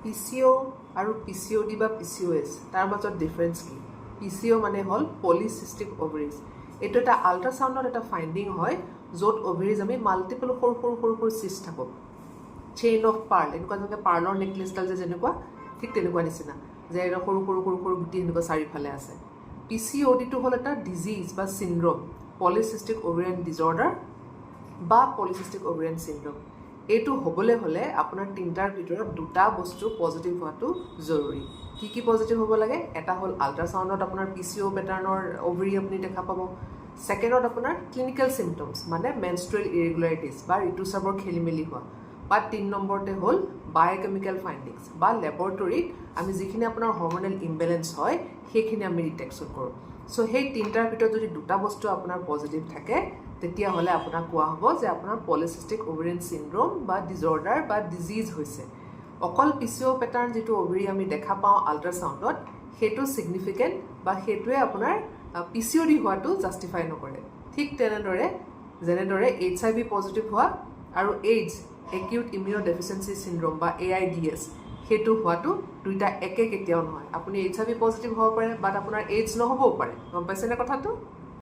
PCO আৰু PCOD বা PCOS তাৰ মাজত ডিফাৰেন্স কি? PCO মানে হ'ল পলিচিষ্টিক অভাৰিজ। এইটো এটা আল্ট্ৰাচাউণ্ডত এটা ফাইণ্ডিং হয় য'ত অভাৰিজ আমি মাল্টিপল সৰু সৰু সৰু সৰু চিষ্ট থাকোঁ। চেইন অফ পাৰ্ল, এনেকুৱা যেনেকৈ পাৰ্লৰ নেকলেছডাল যেনেকুৱা, ঠিক তেনেকুৱা নিচিনা যে সৰু সৰু সৰু সৰু গুটি এনেকুৱা চাৰিওফালে আছে। PCODটো হ'ল এটা ডিজিজ বা চিণ্ড্ৰম, পলিচিষ্টিক অভাৰিয়ান ডিজৰ্ডাৰ বা পলিচিষ্টিক অভাৰিয়ান চিণ্ড্ৰম। এইটো হ'বলৈ হ'লে আপোনাৰ তিনিটাৰ ভিতৰত দুটা বস্তু পজিটিভ হোৱাটো জৰুৰী। কি কি পজিটিভ হ'ব লাগে? এটা হ'ল আল্ট্ৰাচাউণ্ডত আপোনাৰ PCO পেটাৰ্ণৰ অভাৰি আপুনি দেখা পাব। ছেকেণ্ডত আপোনাৰ ক্লিনিকেল চিমটমছ মানে মেনষ্ট্ৰুৱেল ইৰেগুলাৰিটিছ বা ঋতুস্ৰাৱৰ খেলি মেলি হোৱা। বা 3 নম্বৰতে হ'ল বায়'কেমিকেল ফাইণ্ডিংছ বা লেবৰেটৰীত আমি যিখিনি আপোনাৰ হৰমনেল ইমবেলেঞ্চ হয় সেইখিনি আমি ডিটেকশ্যন কৰোঁ। চ' সেই তিনিটাৰ ভিতৰত যদি দুটা বস্তু আপোনাৰ পজিটিভ থাকে তেতিয়াহ'লে আপোনাক কোৱা হ'ব যে আপোনাৰ পলিচিষ্টিক অভাৰিয়ান চিণ্ড্ৰম বা ডিজৰ্ডাৰ বা ডিজিজ হৈছে। অকল PCO পেটাৰ্ণ যিটো অভাৰি আমি দেখা পাওঁ আল্ট্ৰাচাউণ্ডত সেইটো ছিগনিফিকেণ্ট বা সেইটোৱে আপোনাৰ PCOD হোৱাটো জাষ্টিফাই নকৰে। ঠিক তেনেদৰে যেনেদৰে HIV পজিটিভ হোৱা আৰু AIDS একিউট ইমিউন'ডেফিচিয়েঞ্চি চিণ্ড্ৰম বা AIDS সেইটো হোৱাটো দুইটা একে কেতিয়াও নহয়। আপুনি HIV পজিটিভ হ'ব পাৰে বাট আপোনাৰ AIDS নহ'বও পাৰে। গম পাইছেনে কথাটো?